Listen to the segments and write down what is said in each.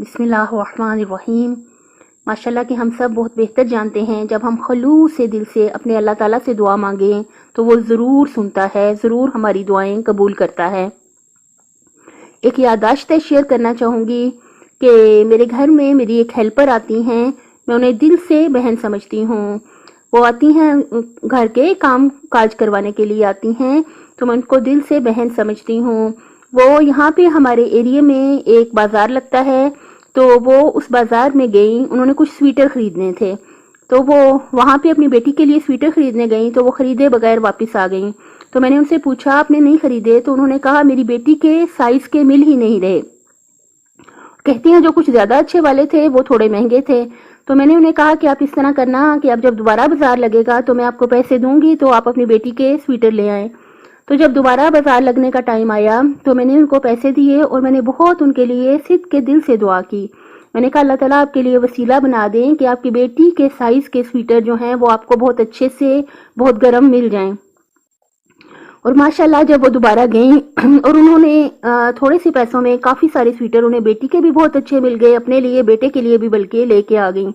بسم اللہ الرحمن الرحیم۔ ماشاءاللہ کہ ہم سب بہت بہتر جانتے ہیں جب ہم خلوص سے دل سے اپنے اللہ تعالیٰ سے دعا مانگیں تو وہ ضرور سنتا ہے، ضرور ہماری دعائیں قبول کرتا ہے۔ ایک یادداشت شیئر کرنا چاہوں گی کہ میرے گھر میں میری ایک ہیلپر آتی ہیں، میں انہیں دل سے بہن سمجھتی ہوں۔ وہ آتی ہیں گھر کے کام کاج کروانے کے لیے آتی ہیں تو میں ان کو دل سے بہن سمجھتی ہوں۔ وہ یہاں پہ ہمارے ایریے میں ایک بازار لگتا ہے تو وہ اس بازار میں گئیں، انہوں نے کچھ سویٹر خریدنے تھے تو وہ وہاں پہ اپنی بیٹی کے لیے سویٹر خریدنے گئیں تو وہ خریدے بغیر واپس آ گئیں۔ تو میں نے ان سے پوچھا آپ نے نہیں خریدے؟ تو انہوں نے کہا میری بیٹی کے سائز کے مل ہی نہیں رہے۔ کہتی ہیں جو کچھ زیادہ اچھے والے تھے وہ تھوڑے مہنگے تھے۔ تو میں نے انہیں کہا کہ آپ اس طرح کرنا کہ اب جب دوبارہ بازار لگے گا تو میں آپ کو پیسے دوں گی تو آپ اپنی بیٹی کے سویٹر لے آئیں۔ تو جب دوبارہ بازار لگنے کا ٹائم آیا تو میں نے ان کو پیسے دیے اور میں نے بہت ان کے لیے صدق کے دل سے دعا کی۔ میں نے کہا اللہ تعالیٰ آپ کے لیے وسیلہ بنا دیں کہ آپ کی بیٹی کے سائز کے سویٹر جو ہیں وہ آپ کو بہت اچھے سے بہت گرم مل جائیں۔ اور ماشاءاللہ جب وہ دوبارہ گئیں اور انہوں نے تھوڑے سے پیسوں میں کافی سارے سویٹر انہیں بیٹی کے بھی بہت اچھے مل گئے، اپنے لیے بیٹے کے لیے بھی بلکہ لے کے آ گئیں۔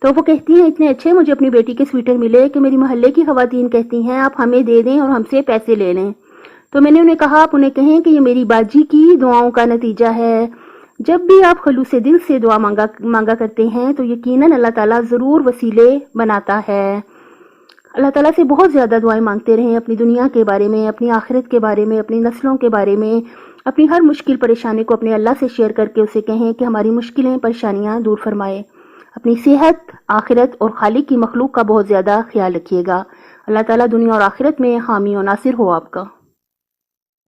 تو وہ کہتی ہیں اتنے اچھے مجھے اپنی بیٹی کے سویٹر ملے کہ میری محلے کی خواتین کہتی ہیں آپ ہمیں دے دیں اور ہم سے پیسے لے لیں۔ تو میں نے انہیں کہا آپ انہیں کہیں کہ یہ میری باجی کی دعاؤں کا نتیجہ ہے۔ جب بھی آپ خلوص دل سے دعا مانگا کرتے ہیں تو یقیناً اللہ تعالیٰ ضرور وسیلے بناتا ہے۔ اللہ تعالیٰ سے بہت زیادہ دعائیں مانگتے رہیں اپنی دنیا کے بارے میں، اپنی آخرت کے بارے میں، اپنی نسلوں کے بارے میں، اپنی ہر مشکل پریشانی کو اپنے اللہ سے شیئر کر کے اسے کہیں کہ ہماری مشکلیں پریشانیاں دور فرمائے۔ اپنی صحت، آخرت اور خالق کی مخلوق کا بہت زیادہ خیال رکھیے گا۔ اللہ تعالیٰ دنیا اور آخرت میں حامی و ناصر ہو آپ کا۔